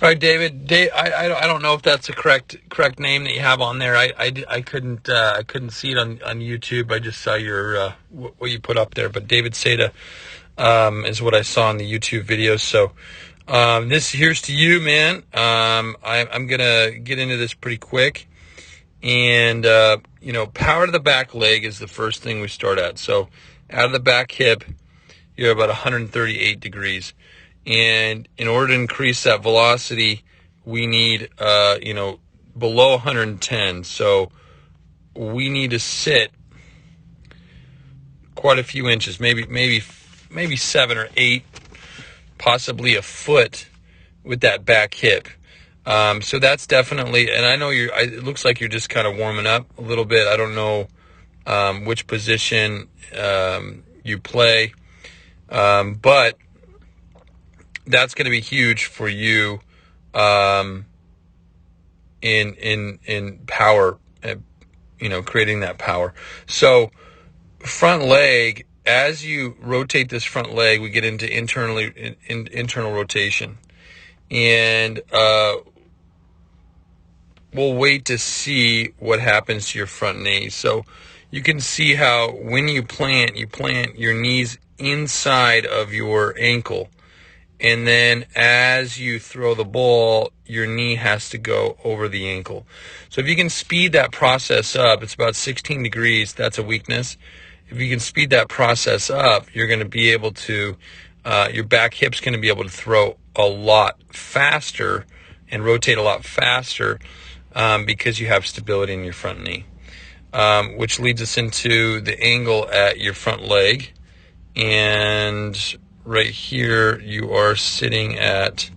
All right, David. I don't know if that's the correct name that you have on there. I couldn't see it on YouTube. I just saw your what you put up there. But David Sada is what I saw in the YouTube videos. So this here's to you, man. I'm gonna get into this pretty quick, and power to the back leg is the first thing we start at. So out of the back hip, you're about 138 degrees. And in order to increase that velocity, we need, below 110. So we need to sit quite a few inches, maybe 7 or 8, possibly a foot with that back hip. So that's definitely, and I know it looks like you're just kind of warming up a little bit. I don't know which position you play, but that's going to be huge for you in power, creating that power. So front leg, as you rotate this front leg, we get into internal rotation, and we'll wait to see what happens to your front knee. So you can see how when you plant your knees inside of your ankle. And then as you throw the ball, your knee has to go over the ankle. So if you can speed that process up, it's about 16 degrees. That's a weakness. If you can speed that process up, you're going to be able to, your back hip's going to be able to throw a lot faster and rotate a lot faster because you have stability in your front knee, which leads us into the angle at your front leg. And right here, you are sitting at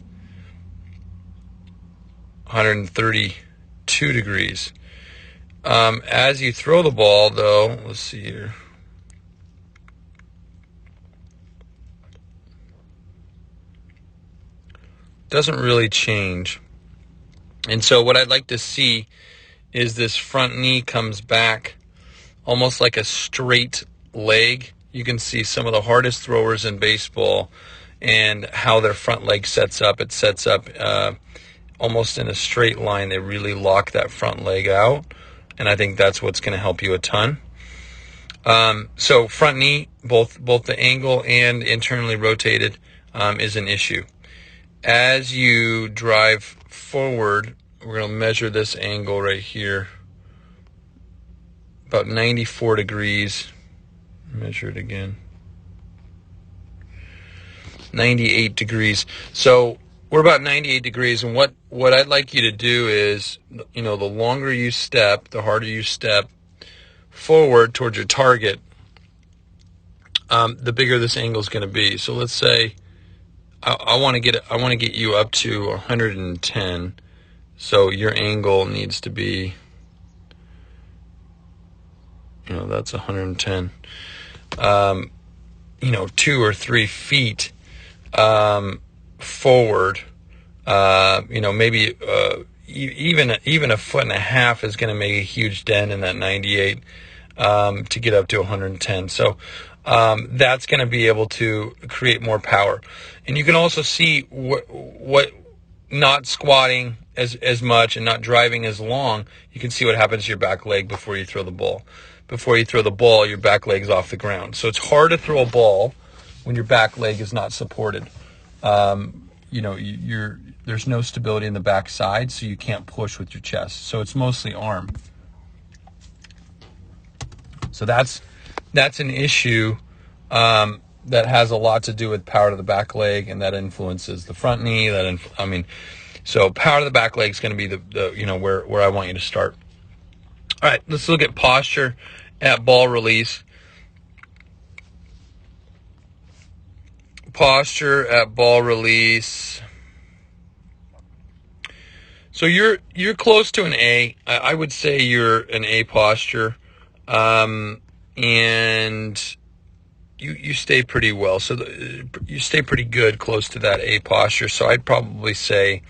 132 degrees. As you throw the ball, though, let's see here. Doesn't really change. And so what I'd like to see is this front knee comes back almost like a straight leg. You can see some of the hardest throwers in baseball and how their front leg sets up. It sets up almost in a straight line. They really lock that front leg out, and I think that's what's going to help you a ton. So front knee, both the angle and internally rotated, is an issue. As you drive forward, we're going to measure this angle right here, about 94 degrees. Measure it again. 98 degrees. So we're about 98 degrees, and what I'd like you to do is, the longer you step, the harder you step forward towards your target, the bigger this angle is going to be. So let's say I want to get you up to 110. So your angle needs to be, that's 110. 2 or 3 feet forward. Maybe even a foot and a half is going to make a huge dent in that 98 to get up to 110. So that's going to be able to create more power. And you can also see what not squatting as much and not driving as long, you can see what happens to your back leg before you throw the ball. Before you throw the ball, your back leg's off the ground. So it's hard to throw a ball when your back leg is not supported. There's no stability in the back side, so you can't push with your chest. So it's mostly arm. So that's an issue that has a lot to do with power to the back leg, and that influences the front knee. So power to the back leg is going to be the where I want you to start. All right, let's look at posture at ball release. Posture at ball release. So you're close to an A. I would say you're an A posture, and you stay pretty well. So you stay pretty good close to that A posture. So I'd probably say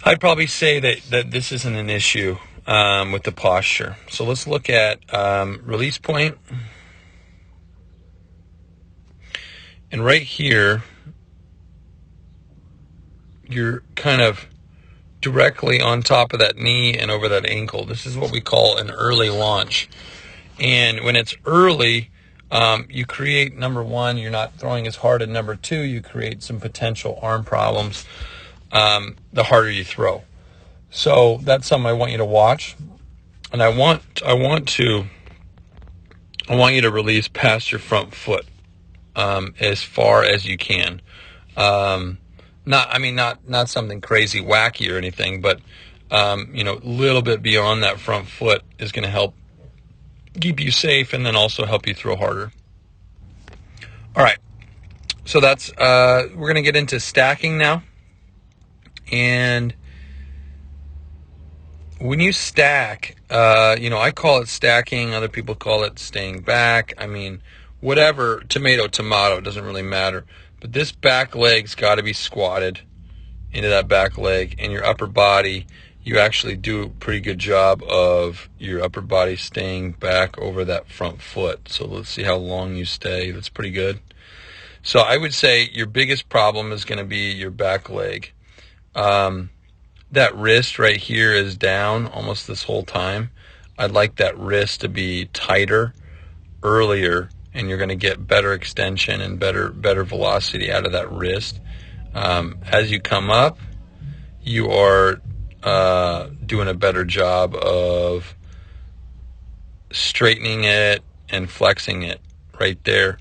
that this isn't an issue with the posture. So let's look at release point. And right here, you're kind of directly on top of that knee and over that ankle. This is what we call an early launch. And when it's early, you create, number one, you're not throwing as hard, and number two, you create some potential arm problems the harder you throw. So that's something I want you to watch. And I want you to release past your front foot as far as you can. Not something crazy wacky or anything, but a little bit beyond that front foot is going to help keep you safe and then also help you throw harder. All right, so that's we're going to get into stacking now. And when you stack, I call it stacking, other people call it staying back. I mean, whatever, tomato, it doesn't really matter. But this back leg's got to be squatted into that back leg, and your upper body, you actually do a pretty good job of your upper body staying back over that front foot. So let's see how long you stay. That's pretty good. So I would say your biggest problem is going to be your back leg. That wrist right here is down almost this whole time. I'd like that wrist to be tighter earlier, and you're going to get better extension and better velocity out of that wrist. As you come up, you are doing a better job of straightening it and flexing it right there.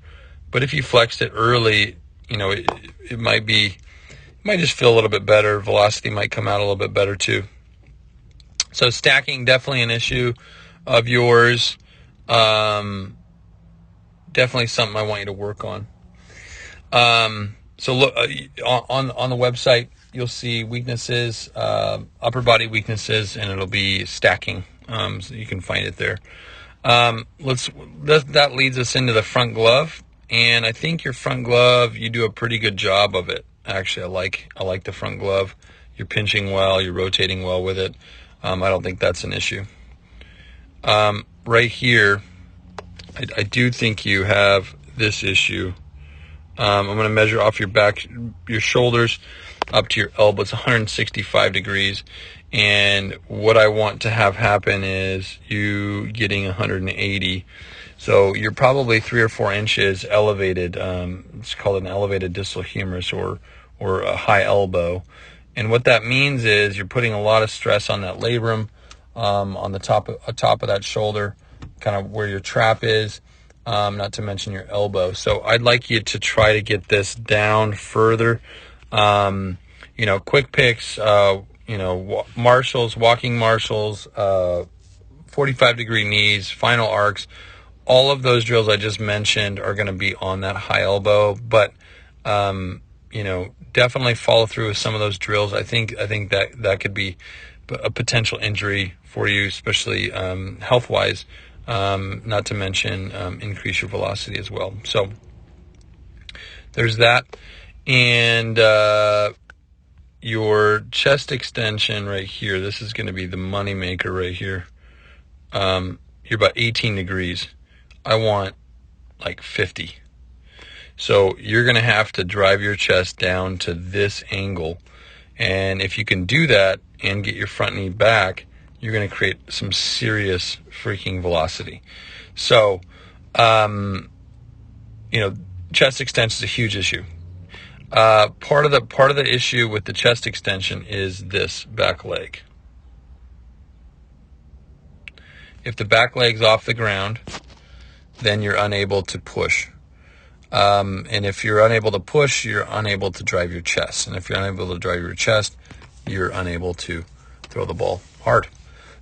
But if you flexed it early, it might just feel a little bit better. Velocity might come out a little bit better too. So stacking, definitely an issue of yours. Definitely something I want you to work on. So look on the website, you'll see weaknesses, upper body weaknesses, and it'll be stacking. So you can find it there. That leads us into the front glove, and I think your front glove, you do a pretty good job of it. Actually, I like the front glove. You're pinching well, you're rotating well with it. I don't think that's an issue. Right here, I do think you have this issue. I'm going to measure off your back, your shoulders up to your elbow. It's 165 degrees. And what I want to have happen is you getting 180. So you're probably 3 or 4 inches elevated. It's called an elevated distal humerus or a high elbow. And what that means is you're putting a lot of stress on that labrum, on the top of that shoulder, kind of where your trap is, not to mention your elbow. So I'd like you to try to get this down further. Quick picks, marshals, walking marshals, 45-degree knees, final arcs. All of those drills I just mentioned are going to be on that high elbow, but definitely follow through with some of those drills. I think that could be a potential injury for you, especially health-wise. Not to mention increase your velocity as well. So there's that, and your chest extension right here. This is going to be the money maker right here. You're about 18 degrees. I want like 50. So you're going to have to drive your chest down to this angle. And if you can do that and get your front knee back, you're going to create some serious freaking velocity. So, chest extension is a huge issue. Part of the issue with the chest extension is this back leg. If the back leg's off the ground, then you're unable to push. And if you're unable to push, you're unable to drive your chest. And if you're unable to drive your chest, you're unable to throw the ball hard.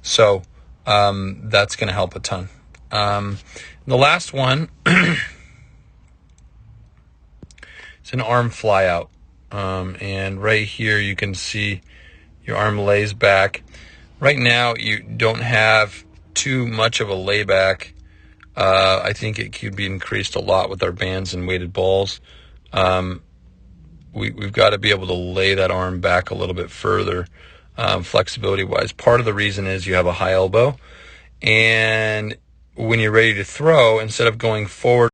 So that's going to help a ton. The last one is an arm fly out. And right here you can see your arm lays back. Right now you don't have too much of a layback. I think it could be increased a lot with our bands and weighted balls. We've got to be able to lay that arm back a little bit further, flexibility-wise. Part of the reason is you have a high elbow, and when you're ready to throw, instead of going forward